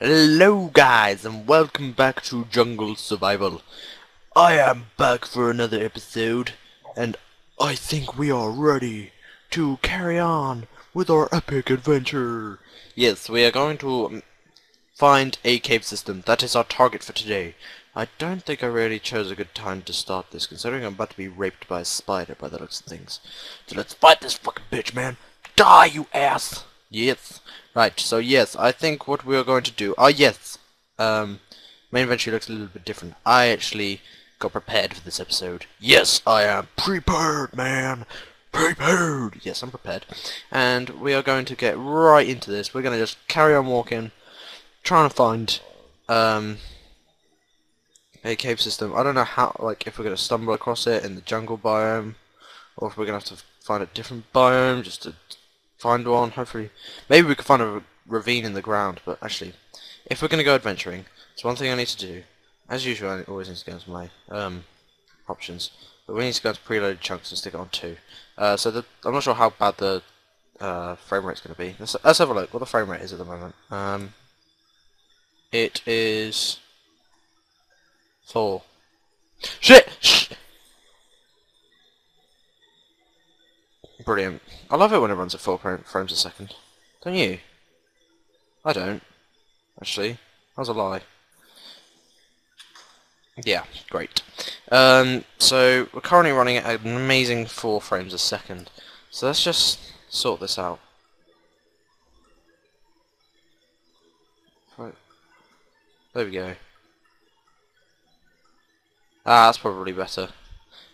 Hello guys and welcome back to Jungle Survival. I am back for another episode and I think we are ready to carry on with our epic adventure. Yes, we are going to find a cave system. That is our target for today. I don't think I really chose a good time to start this, considering I'm about to be raped by a spider by the looks of things. So let's fight this fucking bitch, man. Die, you ass! Yes. Right, so yes, I think what we are going to do... yes. Main adventure looks a little bit different. I actually got prepared for this episode. Yes, I am prepared, man. Prepared. Yes, I'm prepared. And we are going to get right into this. We're going to just carry on walking, trying to find a cave system. I don't know how, like, if we're going to stumble across it in the jungle biome, or if we're going to have to find a different biome just to find one. Hopefully, maybe we could find a ravine in the ground, but actually, if we're going to go adventuring, it's one thing I need to do. As usual, I always need to go into my options, but we need to go into preloaded chunks and stick it on 2. So I'm not sure how bad the frame rate's going to be. Let's have a look what the frame rate is at the moment. It is 4. Shit! Shh! Brilliant. I love it when it runs at 4 frames a second. Don't you? I don't. Actually, that was a lie. Yeah, great. So we're currently running at an amazing 4 frames a second. So let's just sort this out. Right. There we go. That's probably better.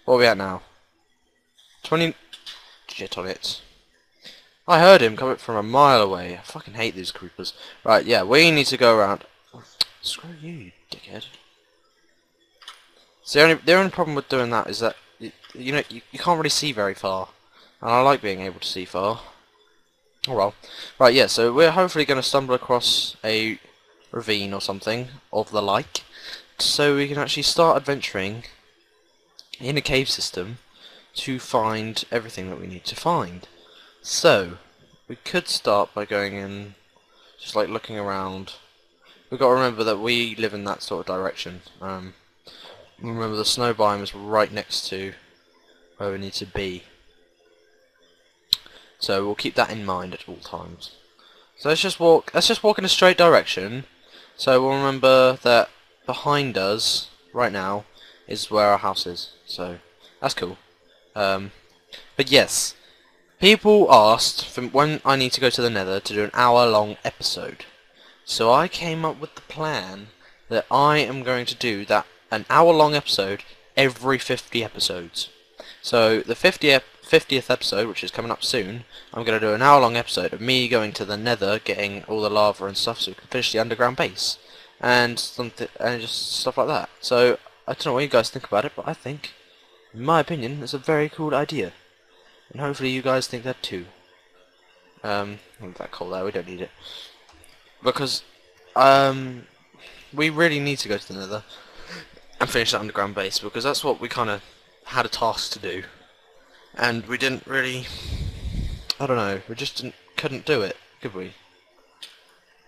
What are we at now? 20... Shit on it. I heard him coming from a mile away. I fucking hate these creepers. Right, yeah, we need to go around. Screw you, you dickhead. So the only problem with doing that is that you can't really see very far, and I like being able to see far. Oh well. Right, yeah. So we're hopefully going to stumble across a ravine or something of the like, so we can actually start adventuring in a cave system to find everything that we need to find. So we could start by going in, just like looking around. We've got to remember that we live in that sort of direction. Remember the snow biome is right next to where we need to be, so we'll keep that in mind at all times. So let's just walk in a straight direction. So we'll remember that behind us right now is where our house is, so that's cool. But yes, people asked for when I need to go to the Nether to do an hour-long episode. So I came up with the plan that I am going to do that an hour-long episode every 50 episodes. So the 50th episode, which is coming up soon, I'm going to do an hour-long episode of me going to the Nether, getting all the lava and stuff, so we can finish the underground base and something, and just stuff like that. So I don't know what you guys think about it, but I think, in my opinion, it's a very cool idea, and hopefully you guys think that too. Not that coal there, we don't need it, because we really need to go to the Nether and finish that underground base, because that's what we kind of had a task to do, and we didn't really, I don't know, we just couldn't do it, could we?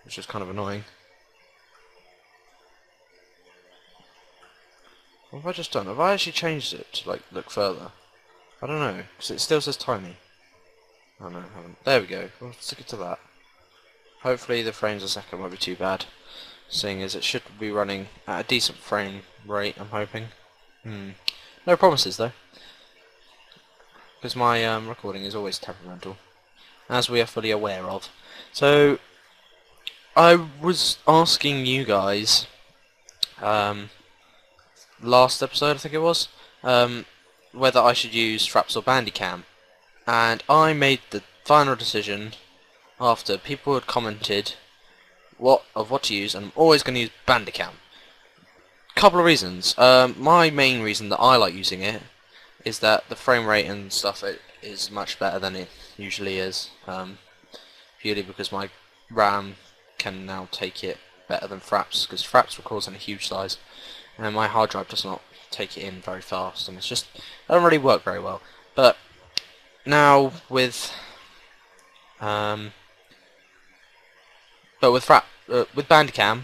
Which was kind of annoying. What have I just done? Have I actually changed it to, like, look further? I don't know, because it still says tiny. Oh no, I haven't. There we go, we'll stick it to that. Hopefully the frames a second won't be too bad, seeing as it should be running at a decent frame rate, I'm hoping. No promises though, because my recording is always temperamental, as we are fully aware of. So I was asking you guys last episode, I think it was, whether I should use Fraps or Bandicam, and I made the final decision after people had commented what to use, and I'm always going to use Bandicam. Couple of reasons. My main reason that I like using it is that the frame rate and stuff is much better than it usually is, purely because my RAM can now take it better than Fraps, because Fraps records in a huge size and my hard drive does not take it in very fast, and it doesn't really work very well. But now with with Bandicam,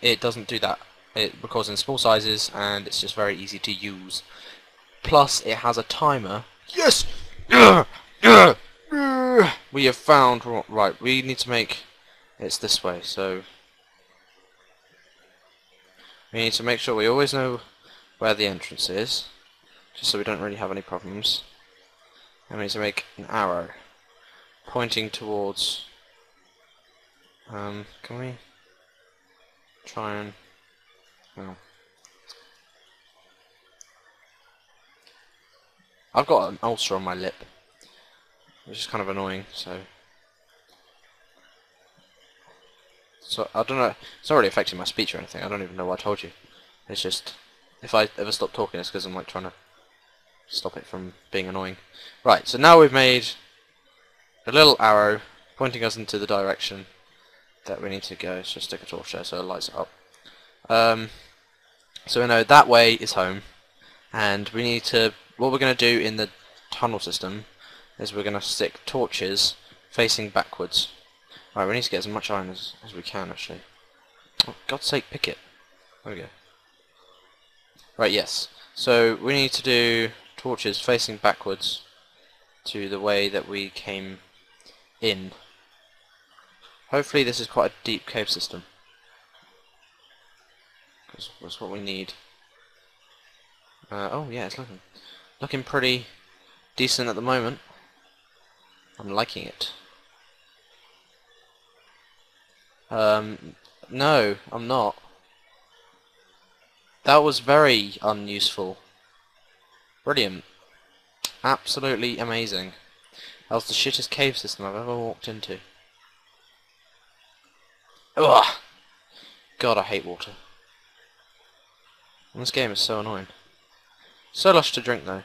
it doesn't do that. It records in small sizes, and it's just very easy to use. Plus, it has a timer. Yes! We have found... Right, we need to make... It's this way, so... We need to make sure we always know where the entrance is, just so we don't really have any problems. And we need to make an arrow pointing towards... can we try and... Well, I've got an ulcer on my lip, which is kind of annoying, so I don't know, it's not really affecting my speech or anything. I don't even know what I told you. It's just, if I ever stop talking, it's because I'm like trying to stop it from being annoying. Right, so now we've made a little arrow pointing us into the direction that we need to go. Let's just stick a torch there so it lights it up. So we know that way is home, and we need to, what we're going to do in the tunnel system is we're going to stick torches facing backwards. Right, we need to get as much iron as we can, actually. Oh, God's sake, pick it. There we go. Right, yes. So we need to do torches facing backwards to the way that we came in. Hopefully this is quite a deep cave system, because that's what we need. Oh yeah, it's looking pretty decent at the moment. I'm liking it. No, I'm not. That was very unuseful. Brilliant. Absolutely amazing. That was the shittest cave system I've ever walked into. Ugh! God, I hate water. And this game is so annoying. So lush to drink, though.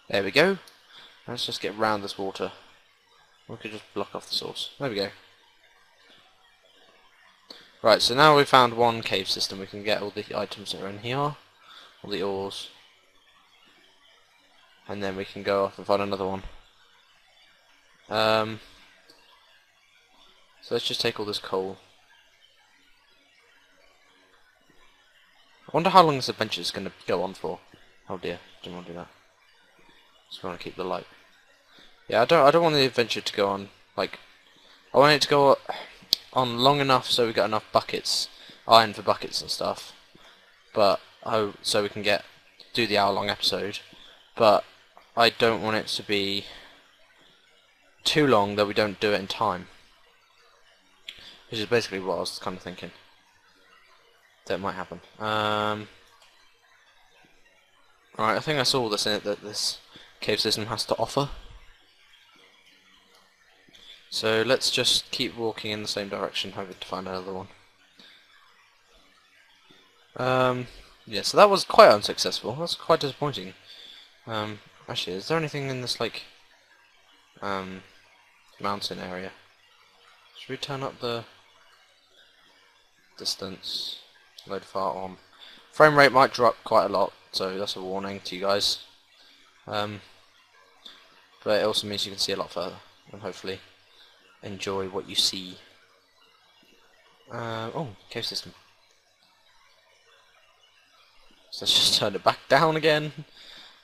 There we go. Let's just get round this water. We could just block off the source. There we go. Right, so now we've found one cave system, we can get all the items that are in here. All the ores. And then we can go off and find another one. So let's just take all this coal. I wonder how long this adventure is going to go on for. Oh dear, didn't want to do that. Just want to keep the light. Yeah, I don't want the adventure to go on, like, I want it to go on long enough so we get enough buckets, iron for buckets and stuff. But so we can do the hour-long episode. But I don't want it to be too long that we don't do it in time. Which is basically what I was kind of thinking that might happen. Right, I think I saw all this in it that this cave system has to offer. So let's just keep walking in the same direction, hoping to find another one. Yeah, so that was quite unsuccessful. That's quite disappointing. Actually, is there anything in this, like, mountain area? Should we turn up the distance? Load far on. Frame rate might drop quite a lot, so that's a warning to you guys. But it also means you can see a lot further, and hopefully enjoy what you see. Oh, cave system. So let's just turn it back down again.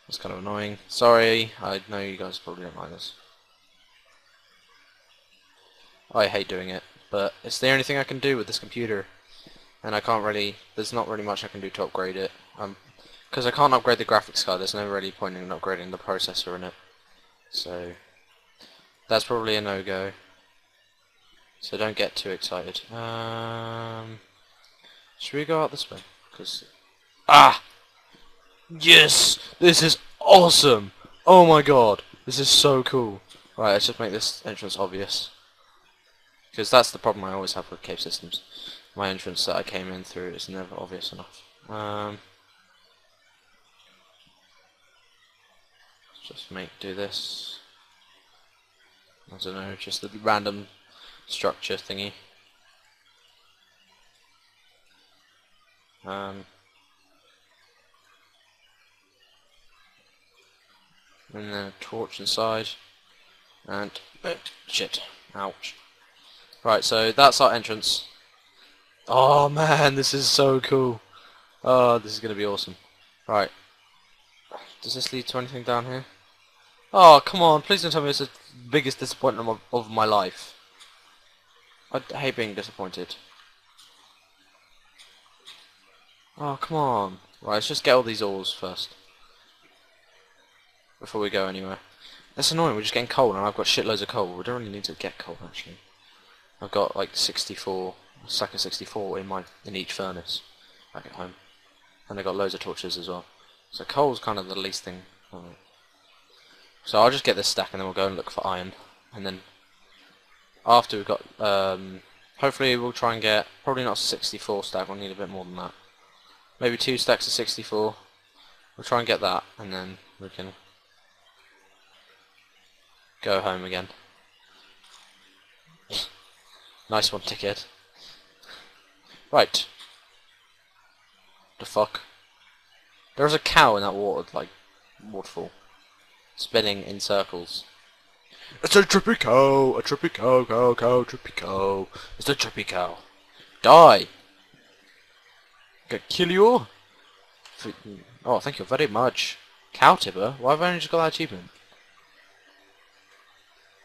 That's kind of annoying. Sorry, I know you guys probably don't like this. I hate doing it, but it's the only thing I can do with this computer. And I can't really, there's not really much I can do to upgrade it. Because I can't upgrade the graphics card, there's no really point in upgrading the processor in it. So, that's probably a no-go. So don't get too excited. Should we go out this way? Because... Ah! Yes! This is awesome! Oh my god! This is so cool. Right, let's just make this entrance obvious. Because that's the problem I always have with cave systems. My entrance that I came in through is never obvious enough. Let's just do this. I don't know, just a random structure thingy. and then a torch inside, and shit, ouch. Right, so that's our entrance. Oh man, this is so cool. Oh, this is gonna be awesome. Right, does this lead to anything down here? Oh, come on, please don't tell me it's the biggest disappointment of my life. I hate being disappointed. Oh, come on. Right, let's just get all these ores first. Before we go anywhere. That's annoying, we're just getting coal, and I've got shitloads of coal. We don't really need to get coal, actually. I've got like 64, a stack of 64 in each furnace back at home. And I've got loads of torches as well. So coal's kind of the least thing. So I'll just get this stack and then we'll go and look for iron. And then after we've got, hopefully we'll try and get, probably not 64 stack, we'll need a bit more than that. Maybe 2 stacks of 64. We'll try and get that, and then we can go home again. Nice one, ticket. Right. The fuck? There's a cow in that waterfall. Spinning in circles. It's a trippy cow! A trippy cow, trippy cow. It's a trippy cow. Die! Gonna kill you? Oh, thank you very much. Cow tipper? Why have I only just got that achievement?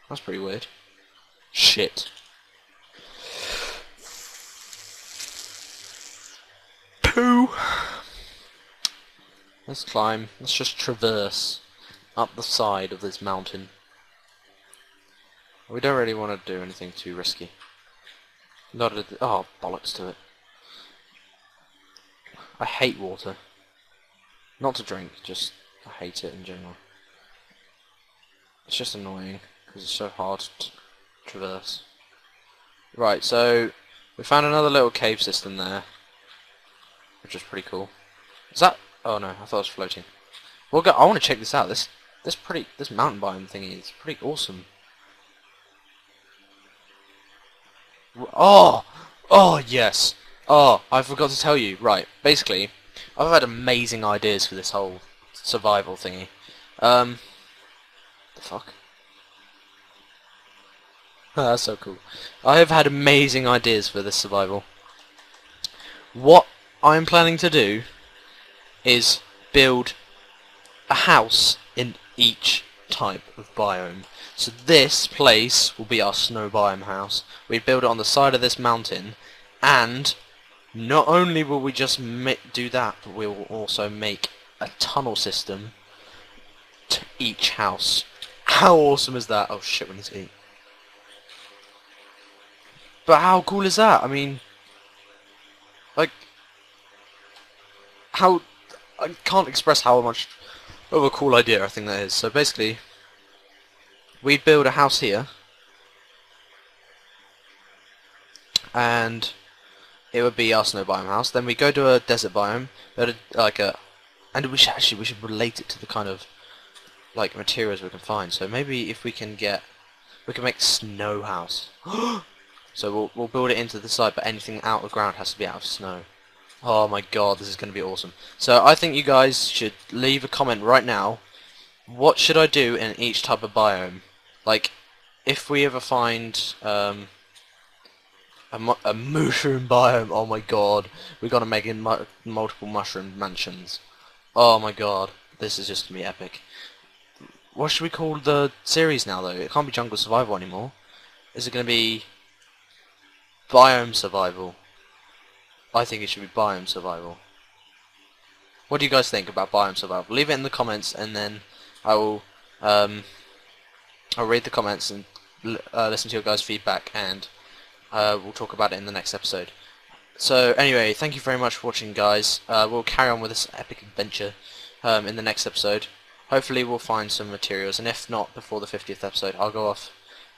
That's pretty weird. Shit. Poo! Let's climb. Let's just traverse up the side of this mountain. We don't really want to do anything too risky. Not a, oh, bollocks to it. I hate water. Not to drink, just I hate it in general. It's just annoying because it's so hard to traverse. Right, so we found another little cave system there, which is pretty cool. Is that? Oh no, I thought it was floating. Well, I want to check this out. This mountain biome thingy is pretty awesome. Oh, oh yes. Oh, I forgot to tell you. Right, basically, I've had amazing ideas for this whole survival thingy. The fuck? That's so cool. I have had amazing ideas for this survival. What I'm planning to do is build a house in each type of biome. So this place will be our snow biome house. We build it on the side of this mountain, and not only will we just do that, but we will also make a tunnel system to each house. How awesome is that? Oh shit, we need to eat. But how cool is that? I mean, like, how, I can't express how much of a cool idea I think that is. So basically, we'd build a house here, and it would be our snow biome house. Then we go to a desert biome, and we should relate it to the kind of like materials we can find. So maybe if we can make a snow house. So we'll build it into the side, but anything out of the ground has to be out of snow. Oh my god, this is going to be awesome. So I think you guys should leave a comment right now. What should I do in each type of biome? Like, if we ever find a mushroom biome, oh my god, we're gonna make it multiple mushroom mansions. Oh my god, this is just gonna be epic. What should we call the series now, though? It can't be Jungle Survival anymore. Is it gonna be Biome Survival? I think it should be Biome Survival. What do you guys think about Biome Survival? Leave it in the comments, and then I will I'll read the comments and listen to your guys' feedback, and we'll talk about it in the next episode. So anyway, thank you very much for watching, guys. We'll carry on with this epic adventure in the next episode. Hopefully we'll find some materials, and if not before the 50th episode, I'll go off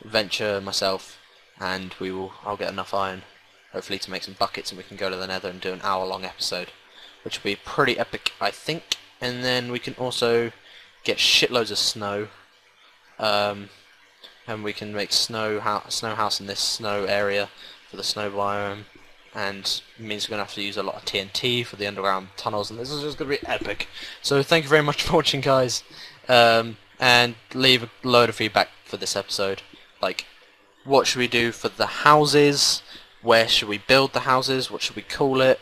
adventure myself, and I'll get enough iron, hopefully, to make some buckets, and we can go to the Nether and do an hour-long episode, which will be pretty epic, I think. And then we can also get shitloads of snow, and we can make snow house in this snow area for the snow biome, and it means we're going to have to use a lot of TNT for the underground tunnels, and this is just going to be epic. So thank you very much for watching, guys, and and leave a load of feedback for this episode. Like, what should we do for the houses? Where should we build the houses? What should we call it?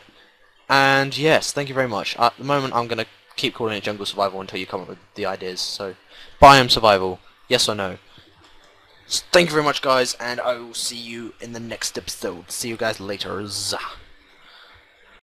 And yes, thank you very much. At the moment, I'm going to keep calling it Jungle Survival until you come up with the ideas. So, Biome Survival, yes or no? So thank you very much, guys, and I will see you in the next episode. See you guys later.